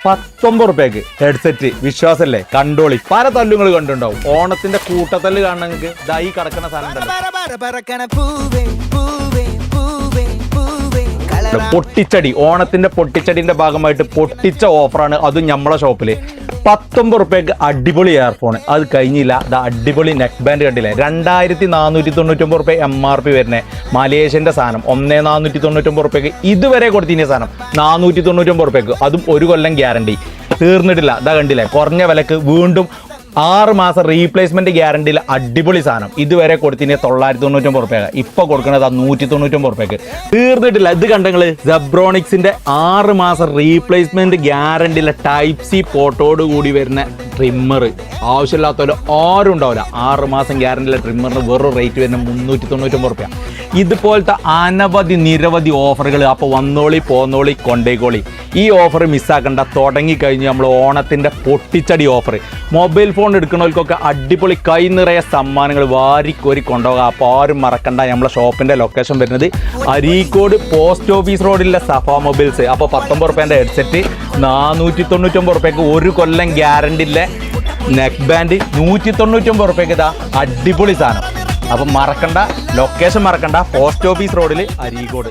₹19 headset. വിശ്വാസല്ലേ? കണ്ടോളി. പല തല്ലുകൾ കണ്ടുണ്ടാവും. ഓണത്തിന്റെ കൂട്ടത്തല്ല് കാണാൻ നിങ്ങൾക്ക് ഇതായി കിടക്കുന്ന സാധനം പൊട്ടിച്ചടി. ഓണത്തിന്റെ പൊട്ടിച്ചടിന്റെ ഭാഗമായിട്ട് പൊട്ടിച്ച ഓഫറാണ് അതും നമ്മളെ ഷോപ്പില്. ₹19 അടിപൊളി ഇയർഫോൺ. അത് കഴിഞ്ഞില്ല, അടിപൊളി നെക്ക് ബാൻഡ് കണ്ടില്ലേ? ₹2499 MRP വരുന്നത്. മലേഷ്യന്റെ സാധനം 1499 ഇതുവരെ കൊടുത്തിന സാധനം ₹499. അതും 1 കൊല്ലം ഗ്യാരണ്ടി. തീർന്നിട്ടില്ല. കണ്ടില്ലേ? കുറഞ്ഞ വിലക്ക് വീണ്ടും 6 മാസം റീപ്ലേസ്മെന്റ് ഗ്യാരണ്ടിയിൽ അടിപൊളി സാധനം. ഇതുവരെ കൊടുത്തിന് ₹999. ഇപ്പൊ കൊടുക്കുന്നത് ₹199. തീർന്നിട്ടില്ല. ഇത് കണ്ടങ്ങള് സെബ്രോണിക്സിന്റെ 6 മാസം റീപ്ലേസ്മെന്റ് ഗ്യാരണ്ടിയിലെ ടൈപ്പ് സി പോർട്ടോട് കൂടി വരുന്ന ട്രിമ്മർ. ആവശ്യമില്ലാത്തവരെ ആരും ഉണ്ടാവില്ല. 6 മാസം ഗ്യാരണ്ടിയിലെ ട്രിമ്മറിന് വെറും റേറ്റ് വരുന്ന ₹399. ഇതുപോലത്തെ നിരവധി ഓഫറുകൾ. അപ്പോൾ വന്നോളി, പോന്നോളി, കൊണ്ടേക്കോളി. ഈ ഓഫർ മിസ്സാക്കണ്ട. തുടങ്ങിക്കഴിഞ്ഞ് നമ്മൾ ഓണത്തിന്റെ പൊട്ടിച്ചടി ഓഫർ. മൊബൈൽ ഫോൺ എടുക്കുന്നവർക്കൊക്കെ അടിപൊളി കൈ നിറയെ സമ്മാനങ്ങൾ വാരിക്കോരി കൊണ്ടുപോകുക. അപ്പോൾ ആരും മറക്കണ്ട. നമ്മളെ ഷോപ്പിന്റെ ലൊക്കേഷൻ വരുന്നത് അരീക്കോട് പോസ്റ്റ് ഓഫീസ് റോഡിലെ സഫ മൊബൈൽസ്. അപ്പോൾ ₹19 ഹെഡ്സെറ്റ്, ₹499 1 കൊല്ലം ഗ്യാരണ്ടിയിലെ നെക്ക് ബാൻഡ്, ₹199 ഇതാ അടിപൊളി സാധനം. അപ്പം മറക്കണ്ട, ലൊക്കേഷൻ മറക്കണ്ട. പോസ്റ്റ് ഓഫീസ് റോഡിൽ അരീക്കോട്.